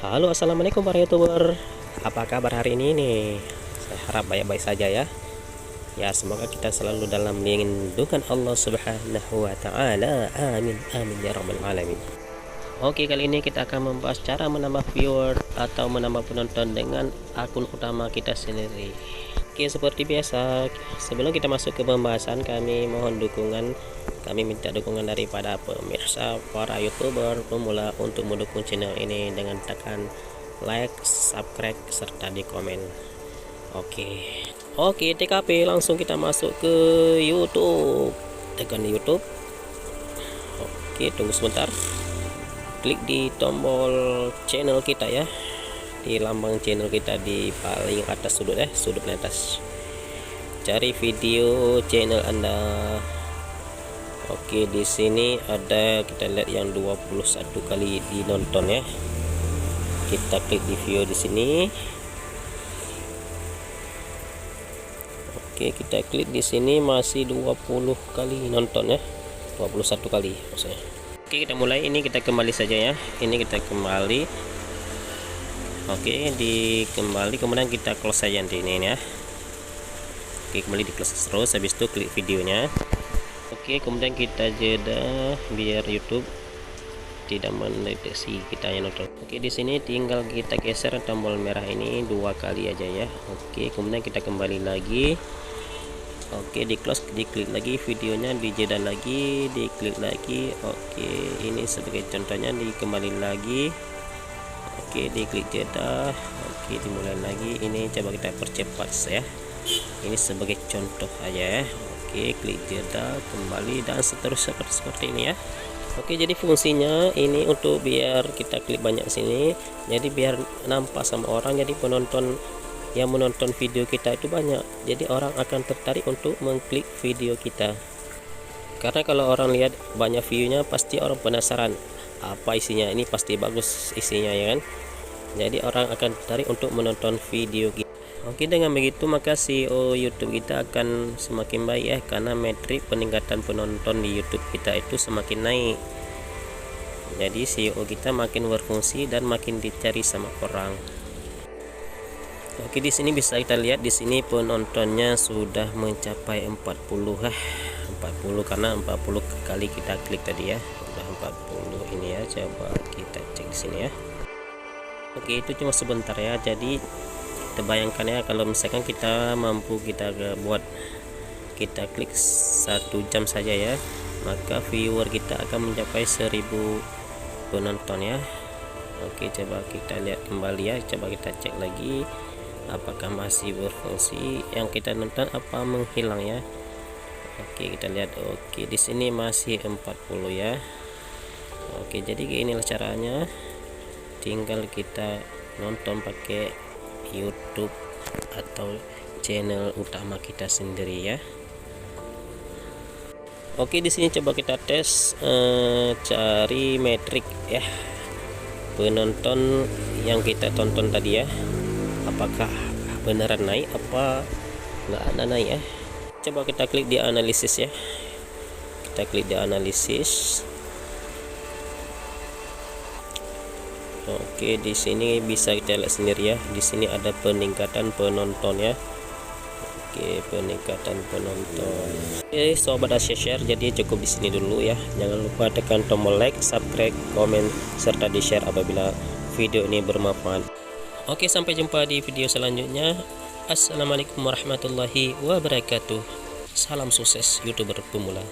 Halo, assalamualaikum para youtuber. Apa kabar hari ini nih? Saya harap baik-baik saja ya. Ya, semoga kita selalu dalam lindungan Allah Subhanahu wa Ta'ala. Amin, amin ya Rabbal 'Alamin. Oke, kali ini kita akan membahas cara menambah viewer atau menambah penonton dengan akun utama kita sendiri. Oke, seperti biasa, sebelum kita masuk ke pembahasan, kami mohon dukungan. Kami minta dukungan daripada pemirsa, para youtuber pemula untuk mendukung channel ini dengan tekan like, subscribe, serta di komen. Oke, TKP, langsung kita masuk ke YouTube. Tekan di YouTube. Oke, tunggu sebentar. Klik di tombol channel kita ya, di lambang channel kita di paling atas sudut paling atas. Cari video channel Anda. Oke, di sini ada, kita lihat yang 21 kali dinonton ya. Kita klik di video di sini. Oke, kita klik di sini, masih 20 kali nonton ya. 21 kali maksudnya. Oke, kita mulai. Ini kita kembali saja ya. Ini kita kembali. Oke, kembali, kemudian kita close saja nanti ini ya. Oke, kembali di close terus, habis itu klik videonya. Oke, kemudian kita jeda biar YouTube tidak mendeteksi kita yang nonton. Oke, di sini tinggal kita geser tombol merah ini 2 kali aja ya. Oke, kemudian kita kembali lagi. Oke, di close, diklik lagi videonya, dijeda lagi, diklik lagi. Oke, ini sebagai contohnya, dikembali lagi. Oke, diklik jeda. Oke, dimulai lagi. Ini coba kita percepat ya. Ini sebagai contoh aja ya. Oke, klik jeda, kembali, dan seterusnya seperti ini ya. Oke, jadi fungsinya ini untuk biar kita klik banyak sini, jadi biar nampak sama orang, jadi penonton yang menonton video kita itu banyak, jadi orang akan tertarik untuk mengklik video kita. Karena kalau orang lihat banyak viewnya, pasti orang penasaran apa isinya, ini pasti bagus isinya ya kan, jadi orang akan tertarik untuk menonton video kita. Oke, dengan begitu maka SEO YouTube kita akan semakin baik ya, karena metrik peningkatan penonton di YouTube kita itu semakin naik. Jadi SEO kita makin berfungsi dan makin dicari sama orang. Oke, di sini bisa kita lihat, di sini penontonnya sudah mencapai 40 40, karena 40 kali kita klik tadi ya. Sudah 40 ini ya. Coba kita cek di sini ya. Oke, itu cuma sebentar ya. Jadi terbayangkan ya, kalau misalkan kita mampu kita klik 1 jam saja ya, maka viewer kita akan mencapai 1000 penonton ya. Oke, coba kita lihat kembali ya, coba kita cek lagi apakah masih berfungsi yang kita nonton, apa menghilang ya. Oke, kita lihat. Oke, di sini masih 40 ya. Oke, jadi inilah caranya, tinggal kita nonton pakai YouTube atau channel utama kita sendiri ya. Oke, di sini coba kita tes, cari metrik ya, penonton yang kita tonton tadi ya, apakah beneran naik apa nggak ada naik ya. Coba kita klik di analisis ya, kita klik di analisis. Oke, di sini bisa kita lihat sendiri ya, di sini ada peningkatan penonton ya. Oke, peningkatan penonton. Oke, sobat share, jadi cukup di sini dulu ya. Jangan lupa tekan tombol like, subscribe, komen, serta di share apabila video ini bermanfaat. Oke, sampai jumpa di video selanjutnya. Assalamualaikum warahmatullahi wabarakatuh. Salam sukses YouTuber pemula.